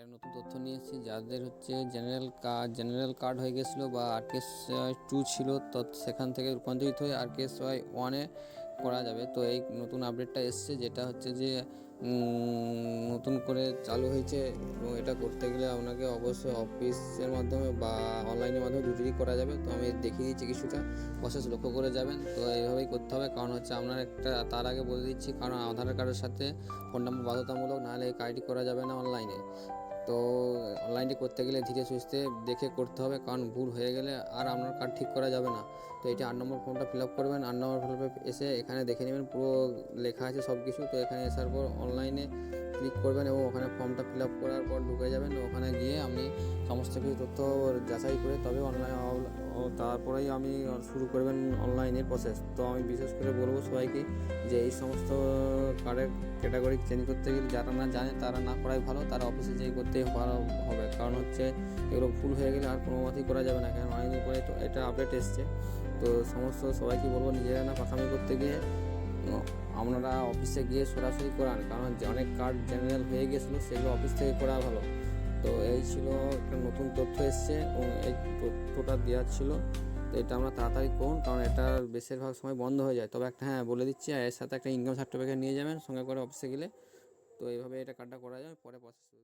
একটা নতুন তথ্য নিয়ে এসেছি। যাদের হচ্ছে জেনারেল কার্ড হয়ে গেছিলো বা আরকেএসওয়াই 2 ছিল, তো সেখান থেকে রূপান্তরিত হয়ে আরকেএসওয়াই 1-এ করা যাবে। তো এই নতুন আপডেটটা এসছে, যেটা হচ্ছে যে নতুন করে চালু হয়েছে, এবং এটা করতে গেলে আপনাকে অবশ্যই অফিসের মাধ্যমে বা অনলাইনের মাধ্যমে দুটোই করা যাবে। তো আমি দেখিয়ে দিচ্ছি কিছুটা প্রসেস, লক্ষ্য করে যাবেন। তো এইভাবেই করতে হবে, কারণ হচ্ছে আপনার একটা তার আগে বলে দিচ্ছি, কারণ আধার কার্ডের সাথে ফোন নাম্বার বাধ্যতামূলক, নাহলে এই কার্ডটি করা যাবে না অনলাইনে। তো অনলাইনটি করতে গেলে ধীরে সুস্থে দেখে করতে হবে, কারণ ভুল হয়ে গেলে আর আপনার কার্ড ঠিক করা যাবে না। তো এটা 8 নম্বর ফর্মটা ফিল আপ করবেন। 8 নম্বর ফর্মে এসে এখানে দেখে নেবেন, পুরো লেখা আছে সব কিছু। তো এখানে আসার পর অনলাইনে ক্লিক করবেন এবং ওখানে ফর্মটা ফিল আপ করার পর ঢুকে যাবেন। ওখানে গিয়ে আপনি সমস্ত কিছু তথ্য যাচাই করে তবে তারপরেই আমি শুরু করবেন অনলাইনের প্রসেস। তো আমি বিশেষ করে বলবো সবাইকে যে এই সমস্ত কার্ডের ক্যাটাগরি চেঞ্জ করতে গেলে যারা না জানে তারা না করাই ভালো, তারা অফিসে যেয়ে করতেই ভালো হবে। কারণ হচ্ছে এগুলো ভুল হয়ে গেলে আর কোনো মতেই করা যাবে না, কারণ অনেকদিন পরে তো এটা আপডেট এসছে। তো সবাইকে বলবো নিজেরা না পাকামি করতে গিয়ে আপনারা অফিসে গিয়ে সরাসরি করান, কারণ অনেক কার্ড জেনারেল হয়ে গেছিলো, সেগুলো অফিস থেকে করা ভালো। তো এই ছিল একটা নতুন তথ্য এসছে এবং এই তথ্যটা দেওয়ার ছিল। তো এটা আমরা তাড়াতাড়ি করুন, কারণ এটা বেশিরভাগ সময় বন্ধ হয়ে যায়। তবে একটা বলে দিচ্ছি, এর সাথে একটা ইনকাম সার্টিফিকেট নিয়ে যাবেন সঙ্গে করে অফিসে গেলে। তো এইভাবে এটা কার্ডটা করা যায়, পরে প্রসেস।